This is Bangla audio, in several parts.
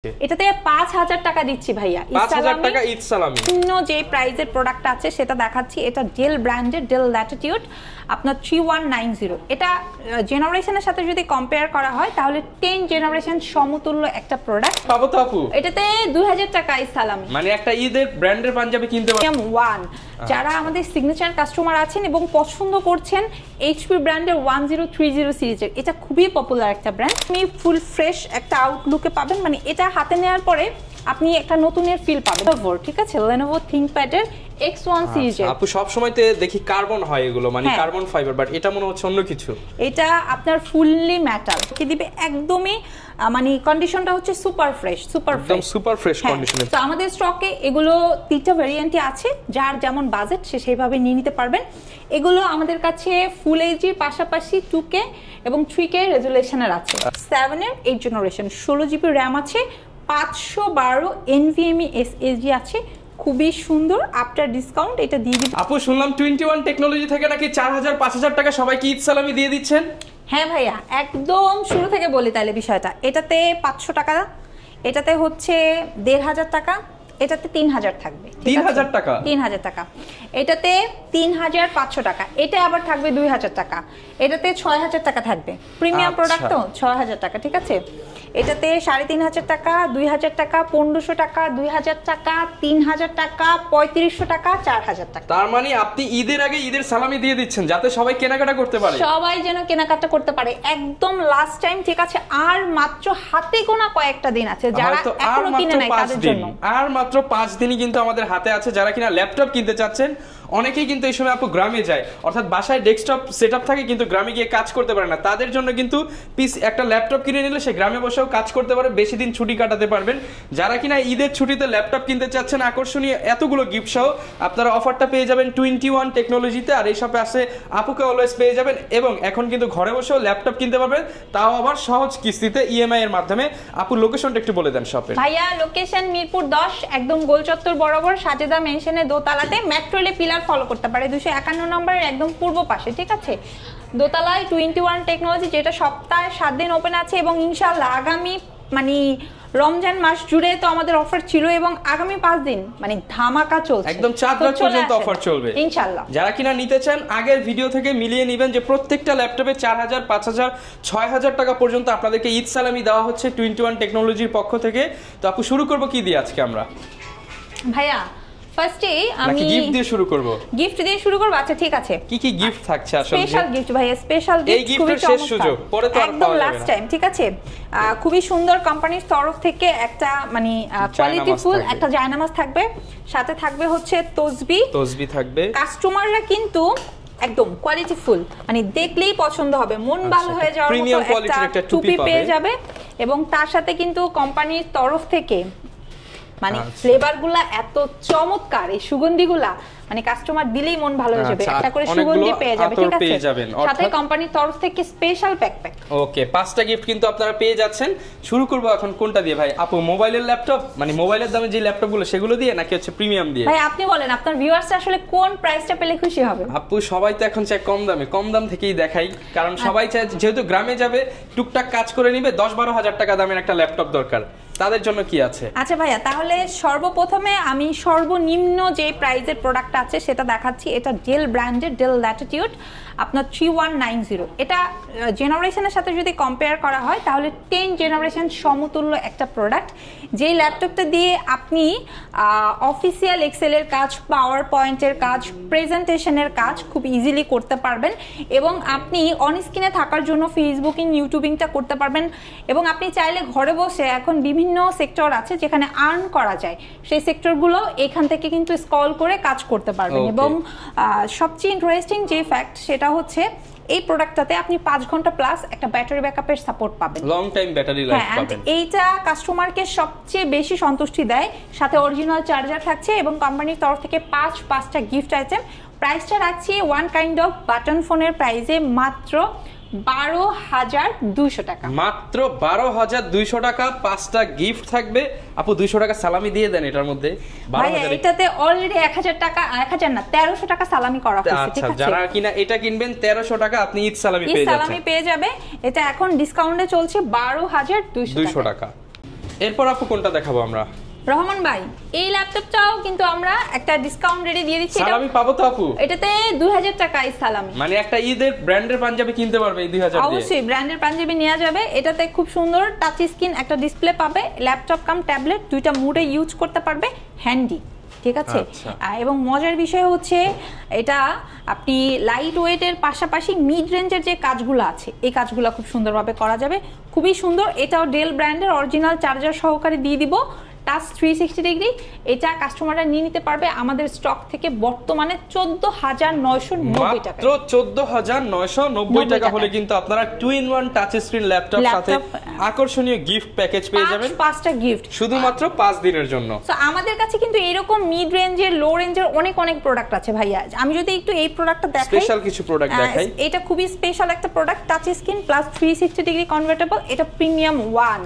এটাতে 5000 টাকা দিচ্ছি ভাইয়া। 5000 টাকা ঈদ সালামি। অন্য যে প্রাইজের প্রোডাক্ট আছে সেটা দেখাচ্ছি। এটা ডেল ব্র্যান্ডের ডেল ল্যাটিটিউড আপনার 3190। এটা জেনারেশনের সাথে যদি কম্পেয়ার করা হয় তাহলে 10 জেনারেশন সমতুল্য একটা প্রোডাক্ট পাবো তো আপু। এটাতে 2000 টাকা ঈদ সালামি, মানে একটা ঈদের ব্র্যান্ডের পাঞ্জাবি কিনতে পারবেন। ওয়ান যারা আমাদের সিগনেচার কাস্টমার আছেন এবং পছন্দ করছেন এইচপি ব্র্যান্ডের 1030 সিরিজের, এটা খুবই পপুলার একটা ব্র্যান্ড। আপনি ফুল ফ্রেশ একটা আউটলুকে পাবেন, মানে এটা হাতে নেওয়ার পরে আপনি একটা নতুনের ফিল পাবেন। ঠিক আছে, Lenovo ThinkPad এর X1 সিরিজের। আপু সব সময়তে দেখি কার্বন হয় এগুলো, মানে কার্বন ফাইবার, বাট এটা মনে হচ্ছে অন্য কিছু। এটা আপনার ফুললি মেটাল কি দিবে, একদমই মানে কন্ডিশনটা হচ্ছে সুপার ফ্রেশ, একদম সুপার ফ্রেশ কন্ডিশনে। তো আমাদের স্টকে এগুলো 3টা ভেরিয়েন্টই আছে, যার যেমন বাজেট সে সেইভাবে নিয়ে নিতে পারবেন। এগুলো আমাদের কাছে ফুল এইচডির পাশাপাশি 2K এবং 3K রেজুলেশনের আছে। 7 এর 8 জেনারেশন, 16 জিবি র্যাম আছে, 512 NVMe SSD আছে, খুবই সুন্দর। আফটার ডিসকাউন্ট এটা দিয়ে দিই। আপু শুনলাম 21 টেকনোলজি থেকে নাকি 4000-5000 টাকা সবাইকে ঈদ সালামি দিয়ে দিচ্ছেন। হ্যাঁ ভাইয়া, একদম শুরু থেকে বলি তাহলে বিষয়টা। এটাতে 500 টাকা, এটাতে হচ্ছে 1500 টাকা, এটাতে 3000 থাকবে। 3000 টাকা, 3000 টাকা, এটাতে 3500 টাকা, এটা আবার থাকবে 2000 টাকা, এটাতে 6000 টাকা থাকবে। প্রিমিয়াম প্রোডাক্ট তো 6000 টাকা, ঠিক আছে। এটাতে 3500 টাকা, 2000 টাকা, 1500 টাকা, 2000 টাকা, 3000 টাকা, 3500 টাকা, 4000 টাকা। তার মানে আপনি ঈদের আগে ঈদের সালামি দিয়ে দিচ্ছেন যাতে সবাই কেনাকাটা করতে পারে, সবাই যেন কেনাকাটা করতে পারে একদম লাস্ট টাইম, ঠিক আছে। আর মাত্র হাতে গোনা কয়েকটা দিন আছে যারা এখনো কিনে নাই তাদের জন্য। আর মাত্র 5 দিনই কিন্তু আমাদের হাতে আছে। যারা কিনা ল্যাপটপ কিনতে চাচ্ছেন, অনেকেই কিন্তু এই সময় আপু গ্রামে যায়, অর্থাৎ বাসায় ডেস্কটপ সেটআপ থাকে কিন্তু গ্রামে গিয়ে কাজ করতে পারে না, তাদের জন্য কিন্তু একটা ল্যাপটপ কিনে নিলে সে গ্রামে বসেও কাজ করতে পারে, বেশি দিন ছুটি কাটাতে পারবেন। যারা কিনা ঈদের ছুটিতে ল্যাপটপ কিনতে চাচ্ছেন আকর্ষণীয় এতগুলো গিফট সহ, আপনারা অফারটা পেয়ে যাবেন 21 টেকনোলজিতে। আর এই শপে আসে আপুকে অলওয়েজ পেয়ে যাবেন, এবং এখন কিন্তু ঘরে বসেও ল্যাপটপ কিনতে পারবেন, তাও আবার সহজ কিস্তিতে ইএমআই এর মাধ্যমে। আপু লোকেশনটা একটু বলে দেন শপের। ভাইয়া লোকেশন মিরপুর 10, একদম গোল চত্বর বরাবর সাজেদা মেনশনের দোতলাতে। মেট্রো রেলে পিলার ফলো করতে পারে 251 নম্বরের একদম পূর্ব পাশে, ঠিক আছে। দোতলায় 21 টেকনোলজি, যেটা সপ্তাহে 7 দিন ওপেন আছে, এবং ইনশাআল্লাহ আগামী মানে রমজান মাস জুড়ে তো আমাদের অফার ছিল, এবং আগামী 5 দিন মানে ধামাকা চলছে, একদম 4 রাত পর্যন্ত অফার চলবে ইনশাআল্লাহ। যারা কিনা নিতে চান আগের ভিডিও থেকে মিলিয়ে নেবেন যে প্রত্যেকটা ল্যাপটপে 4000, 5000, 6000 টাকা পর্যন্ত আপনাদেরকে ঈদ সালামি দেওয়া হচ্ছে 21 টেকনোলজির পক্ষ থেকে। তো আপু শুরু করব কি দিয়ে আজকে আমরা? ভাইয়া ফার্স্টে আমি গিফট দিয়ে শুরু করব। গিফট দিয়ে শুরু করব, আচ্ছা ঠিক আছে। কি কি গিফট থাকছে আসলে? স্পেশাল গিফট ভাইয়া, স্পেশাল গিফট, এই গিফটের শেষ সুযোগ, পরে তো আর পাওয়া যাবে না, লাস্ট টাইম, ঠিক আছে। খুবই সুন্দর কোম্পানির তরফ থেকে একটা মানে কোয়ালিটিফুল একটা জায়নামাজ থাকবে, সাথে থাকবে হচ্ছে তসবি থাকবে। কাস্টমাররা কিন্তু একদম কোয়ালিটিফুল, মানে দেখলেই পছন্দ হবে, মন ভালো হয়ে যাওয়ার মতো একটা টুপি পেয়ে যাবে, এবং তার সাথে কিন্তু কোম্পানির তরফ থেকে মানে ফ্লেভারগুলা এত চমৎকার, এই সুগন্ধিগুলা মানে কাস্টমার দিলেই মন ভালো হয়ে যাবে। একটা করে সুগন্ধি পেয়ে যাবে, ঠিক আছে। সাথে কোম্পানির তরফ থেকে স্পেশাল ব্যাকপ্যাক। ওকে, 5টা গিফট কিন্তু আপনারা পেয়ে যাচ্ছেন। শুরু করব এখন কোনটা দিয়ে ভাই? আপু মোবাইলের ল্যাপটপ, মানে মোবাইলের দামে যে ল্যাপটপগুলো সেগুলো দিয়ে, নাকি হচ্ছে প্রিমিয়াম দিয়ে? ভাই আপনি বলেন আপনার ভিউয়ার্স আসলে কোন প্রাইসটা পেলে খুশি হবে? আপু সবাই তো এখন চায় কম দামে, কম দাম থেকেই দেখাই, কারণ সবাই চায় যেহেতু গ্রামে যাবে টুকটাক কাজ করে নিবে, 10-12 হাজার টাকা দামের একটা ল্যাপটপ দরকার, তাদের জন্য কি আছে? আচ্ছা ভাইয়া, তাহলে সর্বপ্রথমে আমি সর্বনিম্ন যে প্রাইজের প্রোডাক্ট আছে সেটা দেখাচ্ছি। এটা ডেল ব্র্যান্ডের ডেল ল্যাটিটিউড আপনার 3190। এটা জেনারেশনের সাথে যদি কম্পেয়ার করা হয় তাহলে 10 জেনারেশন সমতুল্য একটা প্রোডাক্ট। যেই ল্যাপটপটা দিয়ে আপনি অফিসিয়াল এক্সেলের কাজ, পাওয়ার পয়েন্টের কাজ, প্রেজেন্টেশনের কাজ খুব ইজিলি করতে পারবেন, এবং আপনি অন স্ক্রিনে থাকার জন্য ফেসবুকিং, ইউটিউবিংটা করতে পারবেন, এবং আপনি চাইলে ঘরে বসে এখন বিভিন্ন সেক্টর আছে যেখানে আর্ন করা যায়, সেই সেক্টরগুলো এখান থেকে কিন্তু স্ক্রল করে কাজ করতে পারবেন। এবং সবচেয়ে ইন্টারেস্টিং যে ফ্যাক্ট সেটা হচ্ছে এই প্রোডাক্টটাতে আপনি 5 ঘন্টা প্লাস একটা ব্যাটারি ব্যাকআপের সাপোর্ট পাবেন, লং টাইম ব্যাটারি লাইফ পাবেন। এইটা কাস্টমারকে সবচেয়ে বেশি সন্তুষ্টি দেয়। সাথে অরিজিনাল চার্জার থাকছে, এবং কোম্পানির তরফ থেকে 5টা গিফট আইটেম। প্রাইসটা রাখছি ওয়ান কাইন্ড অফ বাটন ফোনের প্রাইসে মাত্র 12,200 টাকা। মাত্র 12,200 টাকা, 5টা গিফট থাকবে। আপু 200 টাকা সালামি দিয়ে দেন এটার মধ্যে। এটাতে অলরেডি 1000 টাকা, 1000 না 1300 টাকা সালামি করা হয়েছে, ঠিক আছে। যারা কিনা এটা কিনবেন 1300 টাকা আপনি ঈদ সালামি পেয়ে যাবেন। এটা এখন ডিসকাউন্টে চলছে 12,200 টাকা। এরপর আপু কোনটা দেখাবো আমরা? রহমান ভাই, এই ল্যাপটপটাও কিন্তু আমরা একটা ডিসকাউন্ট রেটে দিয়ে দিচ্ছি। সালামি পাবো তো আপু? এটাতে 2000 টাকায় সালামি, মানে একটা ঈদের ব্র্যান্ডের পাঞ্জাবি কিনতে পারবে এই 2000 দিয়ে। অবশ্যই ব্র্যান্ডের পাঞ্জাবি নেওয়া যাবে। এটাতে খুব সুন্দর টাচ স্ক্রিন একটা ডিসপ্লে পাবে, ল্যাপটপ কাম ট্যাবলেট দুইটা মোডে ইউজ করতে পারবে, হ্যান্ডি, ঠিক আছে। এবং মজার বিষয় হচ্ছে এটা আপনি লাইট ওয়েটের পাশাপাশি মিড রেঞ্জের যে কাজগুলো আছে এই কাজগুলো খুব সুন্দরভাবে করা যাবে, খুবই সুন্দর। এটাও ডেল ব্র্যান্ডের অরিজিনাল চার্জার সহকারে দিয়ে দিব, টাচ 360 ডিগ্রি। এটা কাস্টমাররা নিয়ে নিতে পারবে আমাদের স্টক থেকে বর্তমানে 14990 টাকা, মাত্র 14990 টাকা হলে কিন্তু আপনারা 2-in-1 টাচ স্ক্রিন ল্যাপটপ সাথে আকর্ষণীয় গিফট প্যাকেজ পেয়ে যাবেন, 5টা গিফট শুধুমাত্র 5 দিনের জন্য। সো আমাদের কাছে কিন্তু এরকম মিড রেঞ্জের লো রেঞ্জের অনেক প্রোডাক্ট আছে ভাইয়া। আমি যদি একটু এই প্রোডাক্টটা দেখাই, স্পেশাল কিছু প্রোডাক্ট দেখাই। এটা খুবই স্পেশাল একটা product, touch screen plus 360 degree convertible. এটা প্রিমিয়াম 1,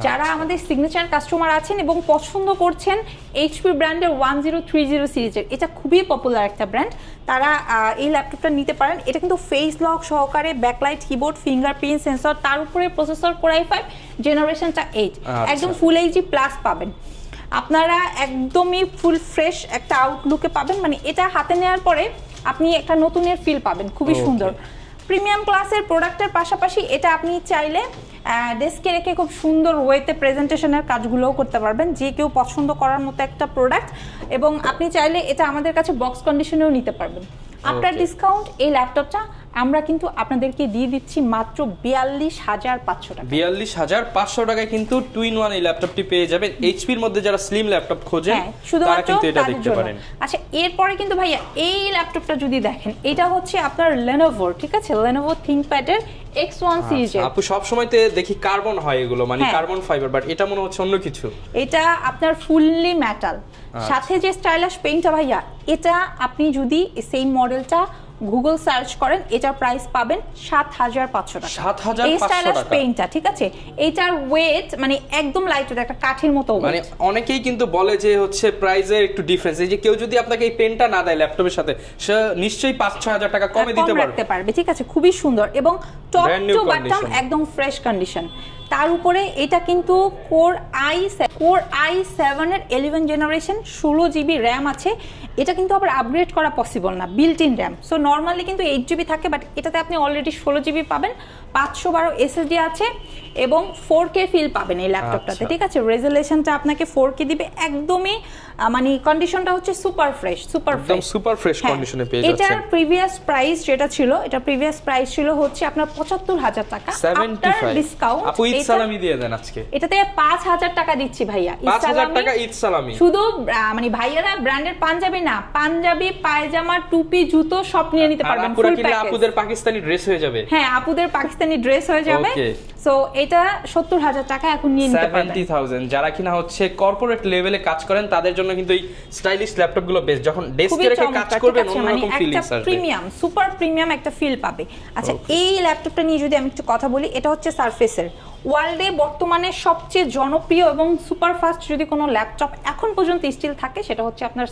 যারা আমাদের সিগনেচার কাস্টমার আছেন এবং পছন্দ করছেন এইচপি ব্র্যান্ডের 1030 সিরিজের, এটা খুবই পপুলার একটা ব্র্যান্ড, তারা এই ল্যাপটপটা নিতে পারেন। এটা কিন্তু ফেস লক সহকারে, ব্যাকলাইট কিবোর্ড, ফিঙ্গারপ্রিন্ট সেন্সর, তার উপরে প্রসেসর Core i5 জেনারেশনটা 8, একদম ফুল এইচডি প্লাস পাবেন। আপনারা একদমই ফুল ফ্রেশ একটা আউটলুকে পাবেন, মানে এটা হাতে নেওয়ার পরে আপনি একটা নতুনের ফিল পাবেন, খুবই সুন্দর। প্রিমিয়াম ক্লাসের প্রোডাক্টের পাশাপাশি এটা আপনি চাইলে ডেস্কে রেখে খুব সুন্দর ওয়েতে প্রেজেন্টেশনের কাজগুলোও করতে পারবেন, যে কেউ পছন্দ করার মতো একটা প্রোডাক্ট। এবং আপনি চাইলে এটা আমাদের কাছে বক্স কন্ডিশনেও নিতে পারবেন। আফটার ডিসকাউন্ট এই ল্যাপটপটা আমরা কিন্তু আপনাদেরকে দিয়ে দিচ্ছি মাত্র 42500 টাকা। 42500 টাকায় কিন্তু 2-in-1 এই ল্যাপটপটি পেয়ে যাবেন। এইচপির মধ্যে যারা স্লিম ল্যাপটপ খোঁজেন তারা কিন্তু এটা দেখতে পারেন। আচ্ছা, এরপরে কিন্তু ভাইয়া এই ল্যাপটপটা যদি দেখেন, এটা হচ্ছে আপনার Lenovo, ঠিক আছে, Lenovo ThinkPad এর X1 সিরিজের। আপু সব সময়তে দেখি কার্বন হয় এগুলো, মানে কার্বন ফাইবার, বাট এটা মনে হচ্ছে অন্য কিছু। এটা আপনার ফুললি মেটাল, সাথে যে স্টাইলিশ পেইন্টটা ভাইয়া, এটা আপনি যদি সেই মডেলটা গুগল সার্চ করেন এটার প্রাইস পাবেন 7500 টাকা। 7500 এই স্টাইলিশ টাকা পেইন্টটা, ঠিক আছে। এটার ওয়েট মানে একদম লাইট ওয়েট, একটা কাঠের মতো। মানে অনেকেই কিন্তু বলে যে হচ্ছে প্রাইসের একটু ডিফারেন্স, এই যে কেউ যদি আপনাকে এই পেনটা না দেয় ল্যাপটপের সাথে, সে নিশ্চয়ই 5-6000 টাকা কমে দিতে পারবে, ঠিক আছে। খুবই সুন্দর এবং টপ টু বটম একদম ফ্রেশ কন্ডিশন। তার উপরে এটা কিন্তু Core i7 এর 11 জেনারেশন, 16 জিবি র্যাম আছে। এটা কিন্তু আবার আপগ্রেড করা পসিবল না, built in RAM. So normally কিন্তু 8 জিবি থাকে, বাট এটাতে আপনি অলরেডি 16 জিবি পাবেন, 512 এসএসডি আছে এবং 4K ফিল পাবেন এই ল্যাপটপটাতে, ঠিক আছে। রেজোলিউশনটা আপনাকে 4K দিবে, একদমই মানে কন্ডিশনটা হচ্ছে সুপার ফ্রেশ, সুপার ফ্রেশ কন্ডিশনে পেয়ে যাচ্ছেন। এটার প্রিভিয়াস প্রাইস যেটা ছিল, এটা প্রিভিয়াস প্রাইস ছিল হচ্ছে আপনার 75000 টাকা। আফটার ডিসকাউন্ট আপু ঈদ সালামি দিয়ে দেন আজকে, এটাতে 5000 টাকা দিচ্ছি ভাইয়া, 5000 টাকা ঈদ সালামি। শুধু মানে ভাইয়ারা ব্র্যান্ডের পাঞ্জাবি না, পাঞ্জাবি, পায়জামা, টুপি, জুতো সব নিয়ে নিতে পারবেন, ফুল প্যাকেজ। আপুদের পাকিস্তানি ড্রেস হয়ে যাবে। হ্যাঁ, আপুদের পাকিস্তানি ড্রেস হয়ে যাবে। সো এটা 70000 টাকা এখন নিয়ে নিতে পারবেন। 70000 যারা কিনা হচ্ছে কর্পোরেট লেভেলে কাজ করেন তাদের জন্য কিন্তু এই স্টাইলিশ ল্যাপটপ গুলো বেস্ট, যখন ডেস্কে রেখে কাজ করবেন অন্যরকম ফিলিংস আসবে, প্রিমিয়াম, সুপার প্রিমিয়াম একটা ফিল পাবে। আচ্ছা, এই ল্যাপটপটা নিয়ে যদি আমি একটু কথা বলি, এটা হচ্ছে সারফেসের ওয়ার্ল্ডে বর্তমানে সবচেয়ে জনপ্রিয় এবং সুপারফাস্ট যদি কোনো ল্যাপটপ এখন পর্যন্ত স্টিল থাকে সেটা হচ্ছে আপনার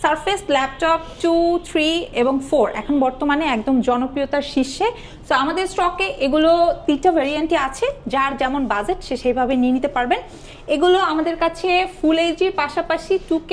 সারফেস ল্যাপটপ 2, 3 এবং 4 এখন বর্তমানে একদম জনপ্রিয়তার শীর্ষে। সো আমাদের স্টকে এগুলো 3টা ভেরিয়েন্টই আছে, যার যেমন বাজেট সে সেইভাবে নিয়ে নিতে পারবেন। এগুলো আমাদের কাছে ফুল এইচডির পাশাপাশি 2K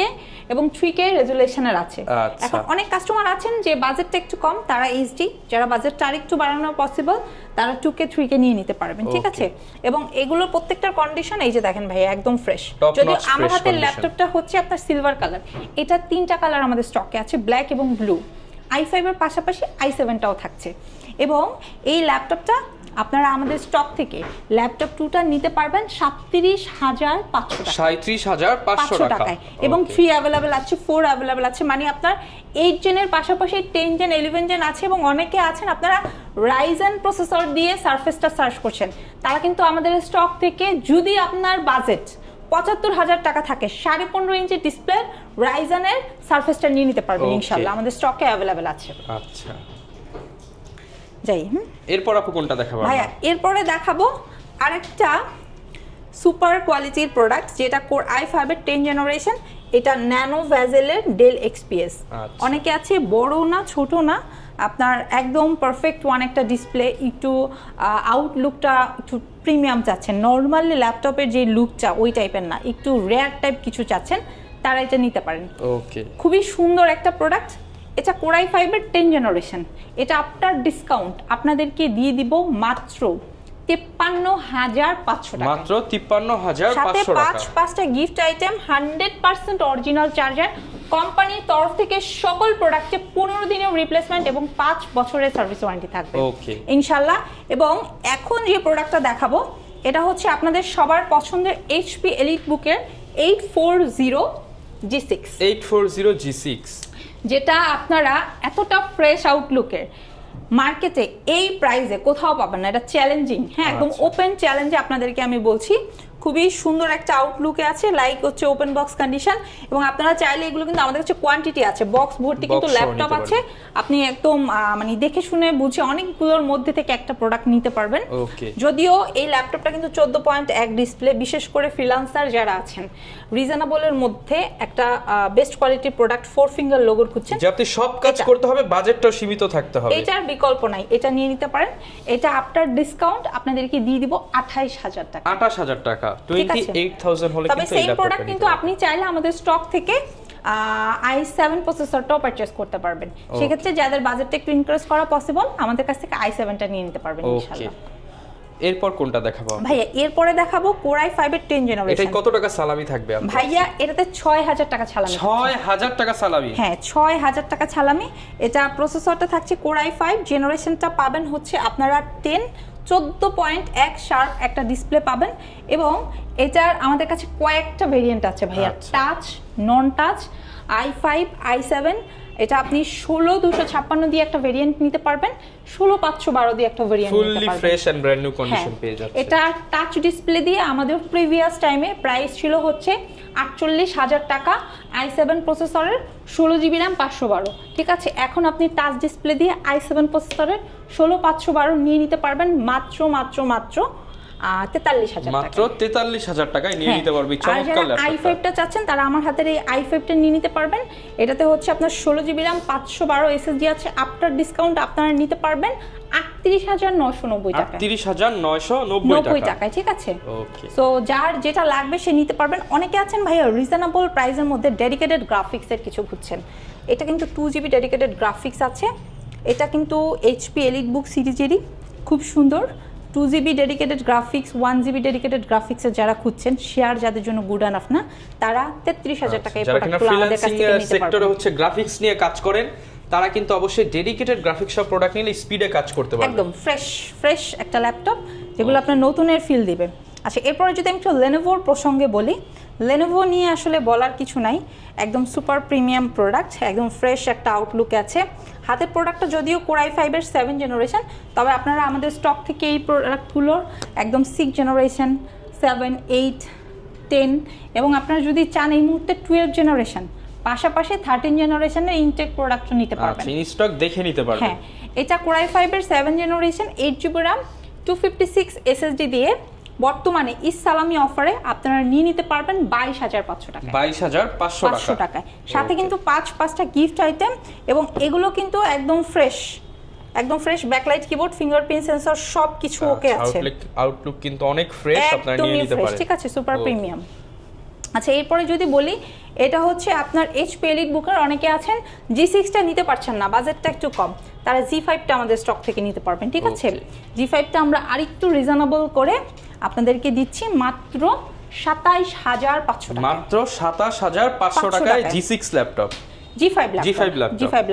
এবং 3K রেজোলিউশনের আছে। এখন অনেক কাস্টমার আছেন যে বাজেটটা একটু কম, তারা এইচডি, যারা বাজেটটা আরেকটু বাড়ানো পসিবল তারা 2K 3K নিয়ে নিতে পারবেন, ঠিক আছে। এবং এগুলোর প্রত্যেকটার কন্ডিশন এই যে দেখেন ভাই একদম ফ্রেশ। যদি আমার হাতের ল্যাপটপটা হচ্ছে আপনার সিলভার কালার, এটা 3টা কালার আমাদের স্টকে আছে, ব্ল্যাক এবং ব্লু। i5 এর পাশাপাশি i7টাও থাকছে। এবং এই ল্যাপটপটা আপনারা আমাদের স্টক থেকে ল্যাপটপ 2টা নিতে পারবেন 37500 টাকায়। এবং 3 অ্যাভেলেবেল আছে, 4 অ্যাভেলেবেল আছে, মানে আপনার 8 জেনের পাশাপাশি 10 জেন, 11 জেন আছে। এবং অনেকে আছেন আপনারা রাইজেন প্রসেসর দিয়ে সারফেসটা সার্চ করছেন, তারা কিন্তু আমাদের স্টক থেকে, যদি আপনার বাজেট 75000 টাকা থাকে, 15.5 ইঞ্চি ডিসপ্লে রাইজেনের সারফেসটা নিয়ে নিতে পারবেন ইনশাআল্লাহ, আমাদের স্টকে অ্যাভেলেবেল আছে। আচ্ছা, যাই এরপর আপু কোনটা দেখাবো ভাইয়া? এরপরে দেখাবো আরেকটা সুপার কোয়ালিটির প্রোডাক্ট, যেটা Core i5 এর 10 জেনারেশন। এটা ন্যানো ভেজেলের ডেল XPS। অনেকে আছে বড় না ছোট না, আপনার একদম পারফেক্ট ওয়ান একটা ডিসপ্লে, একটু আউটলুকটা একটু প্রিমিয়াম চাচ্ছেন, নর্মালি ল্যাপটপের যে লুকটা ওই টাইপের না, একটু রেয়ার টাইপ কিছু চাচ্ছেন, তারা এটা নিতে পারেন। ওকে, খুবই সুন্দর একটা প্রোডাক্ট। এটা Core i5 এর 10 জেনারেশন। এটা আফটার ডিসকাউন্ট আপনাদেরকে দিয়ে দিব মাত্র 53,500 টাকা, মাত্র 53,500 টাকা। সাথে পাঁচটা গিফট আইটেম, 100% অরিজিনাল চার্জার, কোম্পানির তরফ থেকে সকল প্রোডাক্টে 15 দিনের রিপ্লেসমেন্ট এবং 5 বছরের সার্ভিস ওয়ারেন্টি থাকবে ওকে ইনশাআল্লাহ। এবং এখন যে প্রোডাক্টটা দেখাবো এটা হচ্ছে আপনাদের সবার পছন্দের HP EliteBook-এর 840G6, যেটা আপনারা এতটা ফ্রেশ আউটলুকের মার্কেটে এই প্রাইসে কোথাও পাবেন না। এটা চ্যালেঞ্জিং, হ্যাঁ, একদম ওপেন চ্যালেঞ্জে আপনাদেরকে আমি বলছি। খুবই সুন্দর একটা আউটলুকে আছে, লাইক হচ্ছে ওপেন বক্স কন্ডিশন, এবং আপনারা চাইলে এগুলো কিন্তু আমাদের কাছে কোয়ান্টিটি আছে, বক্স ভর্তি কিন্তু ল্যাপটপ আছে, আপনি একদম মানে দেখে শুনে বুঝে অনেকগুলোর মধ্যে থেকে একটা প্রোডাক্ট নিতে পারবেন। যদিও এই ল্যাপটপটা কিন্তু 14.1 ডিসপ্লে, বিশেষ করে ফ্রিল্যান্সার যারা আছেন রিজনেবলের মধ্যে একটা বেস্ট কোয়ালিটির প্রোডাক্ট 4 ফিঙ্গার লোগোর খুঁজছেন, যে আপনি সব কাজ করতে হবে, বাজেটটাও সীমিত থাকতে হবে, এটার বিকল্প নাই, এটা নিয়ে নিতে পারেন। এটা আফটার ডিসকাউন্ট আপনাদেরকে দিয়ে দিব 28,000 টাকা। 28,000 টাকা, 28,000 হলে কিন্তু তবে সেই প্রোডাক্ট কিন্তু আপনি চাইলে আমাদের স্টক থেকে i7 প্রসেসরটাও পারচেজ করতে পারবেন। সেক্ষেত্রে যাদের বাজেটটা একটু ইনক্রিজ করা পসিবল, আমাদের কাছ থেকে i7টা নিয়ে নিতে পারবেন ইনশাআল্লাহ। এরপর কোনটা দেখাবো ভাইয়া? এরপরে দেখাবো Core i5 এর 10 জেনারেশন। এটা কত টাকা সালামি থাকবে আপনার? ভাইয়া এটাতে 6,000 টাকা ছালামি। 6,000 টাকা সালামি? হ্যাঁ, 6,000 টাকা ছালামি। এটা প্রসেসরটা থাকছে Core i5, জেনারেশনটা পাবেন হচ্ছে আপনারা 10, 14.1 শার্প একটা ডিসপ্লে পাবেন, এবং এটার আমাদের কাছে কয়েকটা ভেরিয়েন্ট আছে ভাইয়া, টাচ, নন টাচ, i5, i7। এটা আপনি 16,256 দিয়ে একটা ভেরিয়েন্ট নিতে পারবেন, 16,512 দিয়ে একটা ভেরিয়েন্ট নিতে পারবেন, fully fresh and brand new condition পেয়ে যাচ্ছে। এটা টাচ ডিসপ্লে দিয়ে আমাদের প্রিভিয়াস টাইমে প্রাইস ছিল হচ্ছে 48,000 টাকা, i7 প্রসেসরের 16GB RAM 512। ঠিক আছে, এখন আপনি টাচ ডিসপ্লে দিয়ে i7 প্রসেসরের 16,512 নিয়ে নিতে পারবেন মাত্র 43,000 টাকা। মাত্র 43,000 টাকায় নিয়ে নিতে পারবেন চমৎকার ল্যাপটপ। i5টা চাচ্ছেন তারা আমার হাতের এই i5টা নিয়ে নিতে পারবেন। এটাতে হচ্ছে আপনার 16GB RAM 512 SSD আছে, আফটার ডিসকাউন্ট আপনারা নিতে পারবেন 38,990 টাকা। 38,990 টাকায়, ঠিক আছে। ওকে, সো যার যেটা লাগবে সে নিতে পারবেন। অনেকে আছেন ভাইয়া রিজনেবল প্রাইসের মধ্যে ডেডিকেটেড গ্রাফিক্সের কিছু খুঁজছেন, এটা কিন্তু 2GB ডেডিকেটেড গ্রাফিক্স আছে। এটা কিন্তু HP EliteBook সিরিজেরই, খুব সুন্দর 2GB dedicated graphics, 1GB dedicated গ্রাফিক্সের যারা খুঁজছেন, শেয়ার যাদের জন্য গুড এনাফ না, তারা 33,000 টাকায় এই প্রোডাক্টগুলো আমাদের কাছ থেকে নিতে পারবেন। সেক্টরে হচ্ছে গ্রাফিক্স নিয়ে কাজ করেন, তারা কিন্তু অবশ্যই ডেডিকেটেড গ্রাফিক্স সব প্রোডাক্ট নিলে স্পিডে কাজ করতে পারবে। একদম ফ্রেশ একটা ল্যাপটপ, যেগুলো আপনার নতুনের ফিল দিবে। আচ্ছা, এরপরে যদি আমি একটু Lenovoর প্রসঙ্গে বলি, Lenovo নিয়ে আসলে বলার কিছু নাই, একদম সুপার প্রিমিয়াম প্রোডাক্ট, একদম ফ্রেশ একটা আউটলুক আছে। হাতের প্রোডাক্টটা যদিও Core i5 এর 7 জেনারেশন, তবে আপনারা আমাদের স্টক থেকে এই প্রোডাক্টগুলোর একদম 6 জেনারেশন, 7, 8, 10, এবং আপনারা যদি চান এই মুহূর্তে 12 জেনারেশন, পাশাপাশি 13 জেনারেশনের ইনটেক প্রোডাক্টও নিতে পারবেন। আচ্ছা, ইন স্টক দেখে নিতে পারবেন। হ্যাঁ, এটা Core i5 এর 7 জেনারেশন, 8GB RAM, 256 SSD দিয়ে বর্তমানে ঈদ সালামি অফারে আপনারা নিয়ে নিতে পারবেন 22,500 টাকা। 22,500 টাকায়, সাথে কিন্তু 5টা গিফট আইটেম, এবং এগুলো কিন্তু একদম fresh backlight keyboard, fingerprint sensor সবকিছু ওকে আছে। আউটলুক কিন্তু অনেক ফ্রেশ, আপনারা নিয়ে নিতে পারেন। ঠিক আছে, সুপার প্রিমিয়াম। আচ্ছা, এরপরে যদি বলি, এটা হচ্ছে আপনার HP EliteBook-এর অনেকে আছেন G6টা নিতে পারছেন না, বাজেটটা একটু কম, তারা G5টা আমাদের স্টক থেকে নিতে পারবেন। ঠিক আছে, G5টা আমরা আরেকটু রিজনেবল করে আপনাদেরকে দিচ্ছি মাত্র 27,500 টাকা। মাত্র 27,500 টাকায় G6 ল্যাপটপ, G5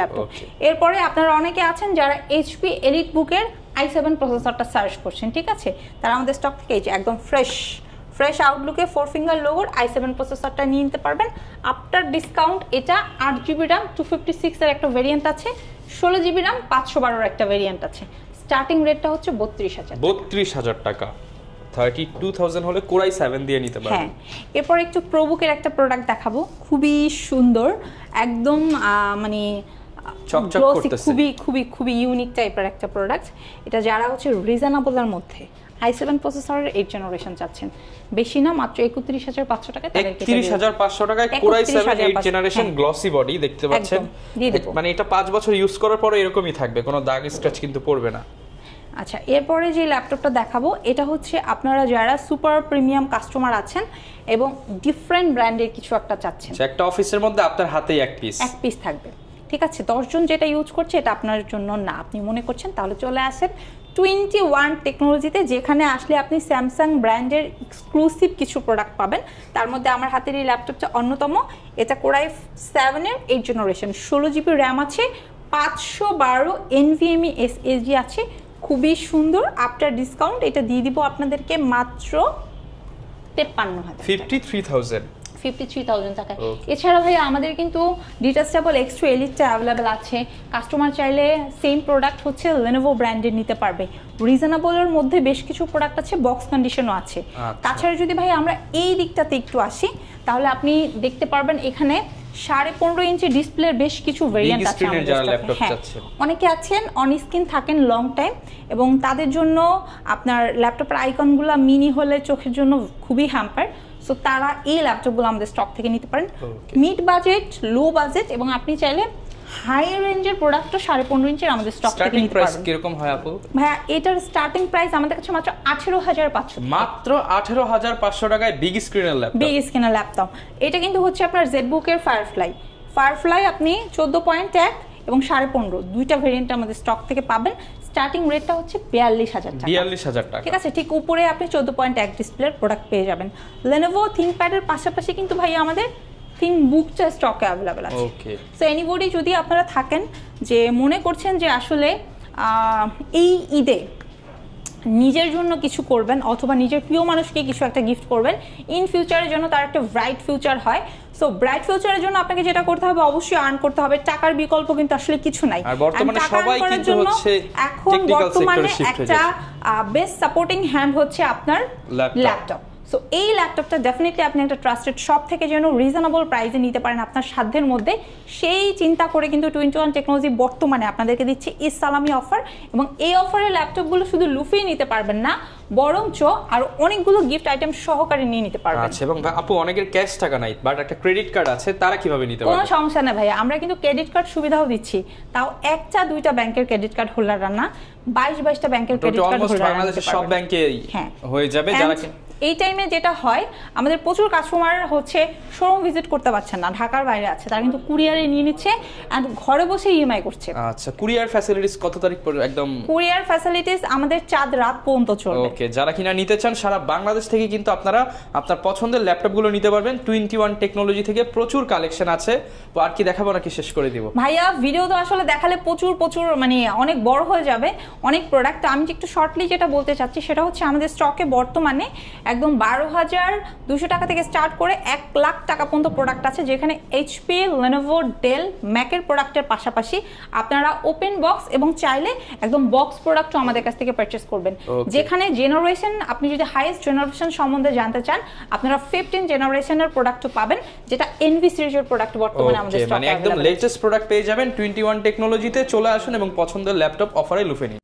ল্যাপটপ। এরপরে আপনারা অনেকে আছেন যারা HP EliteBook-এর i7 প্রসেসরটা সার্চ করছেন, ঠিক আছে, তারা আমাদের স্টক থেকে এই যে একদম ফ্রেশ আউটলুকে 4 ফিঙ্গার লোগোর i7 প্রসেসরটা নিয়ে নিতে পারবেন। আফটার ডিসকাউন্ট এটা 8GB RAM 256 এর একটা ভেরিয়েন্ট আছে, 16GB RAM 512 এর একটা ভেরিয়েন্ট আছে। স্টার্টিং রেটটা হচ্ছে 32,000 টাকা। 32,000 হলে Core i7 দিয়ে নিতে পারবেন। হ্যাঁ, এরপর একটু প্রোবুকের একটা প্রোডাক্ট দেখাবো, খুবই সুন্দর, একদম মানে খুবই ইউনিক টাইপের একটা প্রোডাক্ট। এটা যারা হচ্ছে রিজনেবলের মধ্যে i7 প্রসেসরের 8 জেনারেশন চাচ্ছেন, বেশি না, মাত্র 31500 টাকায় তাদেরকে 31500 টাকায় Core i7 8 generation glossy body দেখতে পাচ্ছেন, মানে এটা 5 বছর ইউজ করার পরে এরকমই থাকবে, কোনো দাগ স্ক্র্যাচ কিন্তু পড়বে না। আচ্ছা, এরপরে যে ল্যাপটপটা দেখাবো এটা হচ্ছে আপনারা যারা সুপার প্রিমিয়াম কাস্টমার আছেন এবং ডিফারেন্ট ব্র্যান্ডের কিছু একটা চাচ্ছেন, একটা অফিসের মধ্যে আপনার হাতেই এক পিস থাকবে, ঠিক আছে? 10 জন যেটা ইউজ করছে এটা আপনার জন্য না, আপনি মনে করছেন তাহলে চলে আসেন 21 টেকনোলজিতে, যেখানে আসলে আপনি স্যামসাং ব্র্যান্ডের এক্সক্লুসিভ কিছু প্রোডাক্ট পাবেন। তার মধ্যে আমার হাতের এই ল্যাপটপটা অন্যতম। এটা Core i7 এর 8 জেনারেশন, 16 জিবি র্যাম আছে, 512 NVMe SSD আছে, খুবই সুন্দর। আফটার ডিসকাউন্ট এটা দিয়ে দিব আপনাদেরকে মাত্র 53,000 টাকায়। এছাড়া ভাই আমাদের কিন্তু ডিটাচেবল X2 Elite অ্যাভেলেবেল আছে, কাস্টমার চাইলে সেম প্রোডাক্ট হচ্ছে Lenovo ব্র্যান্ডের নিতে পারবে। রিজনেবলের মধ্যে বেশ কিছু প্রোডাক্ট আছে, বক্স কন্ডিশনও আছে। তাছাড়া যদি ভাই আমরা এই দিকটাতে একটু আসি তাহলে আপনি দেখতে পারবেন এখানে 15.5 ইঞ্চি ডিসপ্লের বেশ কিছু ভেরিয়েন্ট আছে আমাদের। অনেকে আছেন অন স্ক্রিন থাকেন লং টাইম এবং তাদের জন্য আপনার ল্যাপটপের আইকনগুলো মিনি হলে চোখের জন্য খুবই হ্যাম্পার, সো তারা এই ল্যাপটপগুলো আমাদের স্টক থেকে নিতে পারেন। মিড বাজেট, লো বাজেট এবং আপনি চাইলে হাই রেঞ্জের প্রোডাক্টও 15.5 ইঞ্চির আমাদের স্টক থেকে নিতে পারবেন। স্টার্টিং প্রাইস কিরকম হয় আপু? ভাইয়া এটার স্টার্টিং প্রাইস আমাদের কাছে মাত্র 18,500, মাত্র 18,500 টাকায় বিগ স্ক্রিনের ল্যাপটপ। এটা কিন্তু হচ্ছে আপনার জেটবুক এর ফায়ারফ্লাই আপনি 14.1 এবং 15.5 দুইটা ভেরিয়েন্ট আমাদের স্টক থেকে পাবেন। স্টার্টিং রেটটা হচ্ছে 42,000 টাকা, ঠিক আছে? ঠিক উপরে আপনি 14.1 ডিসপ্লের প্রোডাক্ট পেয়ে যাবেন। Lenovo ThinkPad এর পাশাপাশি কিন্তু ভাই আমাদের ThinkBookটা স্টকে অ্যাভেলেবেল আছে। সো এনিবডি যদি আপনারা থাকেন যে মনে করছেন যে আসলে এই ঈদে নিজের জন্য কিছু করবেন অথবা নিজের প্রিয় মানুষকে কিছু একটা গিফট করবেন, ইন ফিউচারের জন্য তার একটা ব্রাইট ফিউচার হয়, সো ব্রাইট ফিউচারের জন্য আপনাকে যেটা করতে হবে অবশ্যই আর্ন করতে হবে। টাকার বিকল্প কিন্তু আসলে কিছু নাই। আর বর্তমানে সবাই কিন্তু হচ্ছে এখন বর্তমানে একটা বেস্ট সাপোর্টিং হ্যান্ড হচ্ছে আপনার ল্যাপটপ। সো এই ল্যাপটপটা ডেফিনেটলি আপনি একটা ট্রাস্টেড শপ থেকে যেন রিজনেবল প্রাইসে নিতে পারেন আপনার সাধ্যের মধ্যে, সেই চিন্তা করে কিন্তু 21 টেকনোলজি বর্তমানে আপনাদেরকে দিচ্ছে ঈদ সালামি অফার। এবং এই অফারের ল্যাপটপগুলো শুধু লুফিয়ে নিতে পারবেন না, বরঞ্চ আর অনেকগুলো গিফট আইটেম সহকারে নিয়ে নিতে পারবেন। আচ্ছা, এবং আপু অনেকের ক্যাশ টাকা নাই বাট একটা ক্রেডিট কার্ড আছে, তারা কিভাবে নিতে পারবে? কোনো সমস্যা নেই ভাইয়া, আমরা কিন্তু ক্রেডিট কার্ড সুবিধাও দিচ্ছি, তাও একটা দুইটা ব্যাংকের ক্রেডিট কার্ড হোল্ডাররা না, 22টা ব্যাংকের ক্রেডিট কার্ড হোল্ডার বাংলাদেশের সব ব্যাংকে হয়ে যাবে। যারা এই টাইমে যেটা হয় আমাদের প্রচুর কাস্টমার হচ্ছে শোরুম ভিজিট করতে পারছেন না, ঢাকার বাইরে আছে, তারা কিন্তু কুরিয়ারে নিয়ে নিচ্ছে এন্ড ঘরে বসে ইএমআই করছে। আচ্ছা, কুরিয়ার ফ্যাসিলিটিস কত তারিখ পর্যন্ত? একদম কুরিয়ার ফ্যাসিলিটিস আমাদের চাঁদ রাত পর্যন্ত চলবে। ওকে, যারা কিনা নিতে চান সারা বাংলাদেশ থেকে কিন্তু আপনারা আপনার পছন্দের ল্যাপটপগুলো নিতে পারবেন। 21 টেকনোলজি থেকে প্রচুর কালেকশন আছে। তো আর কি দেখাবো নাকি শেষ করে দিব? ভাইয়া ভিডিও তো আসলে দেখালে প্রচুর মানে অনেক বড় হয়ে যাবে, অনেক প্রোডাক্ট। আমি একটু শর্টলি যেটা বলতে চাচ্ছি সেটা হচ্ছে আমাদের স্টকে বর্তমানে একদম 12,200 টাকা থেকে স্টার্ট করে 1 লাখ টাকা পর্যন্ত প্রোডাক্ট আছে, যেখানে এইচপি, Lenovo, ডেল, ম্যাকের প্রোডাক্টের পাশাপাশি আপনারা ওপেন বক্স এবং চাইলে একদম বক্স প্রোডাক্টও আমাদের কাছ থেকে পারচেজ করবেন। যেখানে জেনারেশন আপনি যদি হাইয়েস্ট জেনারেশন সম্বন্ধে জানতে চান আপনারা 15 জেনারেশনের প্রোডাক্টও পাবেন, যেটা এনভি সিরিজের প্রোডাক্ট বর্তমানে আমাদের স্টকে মানে একদম লেটেস্ট প্রোডাক্ট পেয়ে যাবেন 21 টেকনোলজিতে। চলে আসুন এবং পছন্দের ল্যাপটপ অফারে লুফে নিন।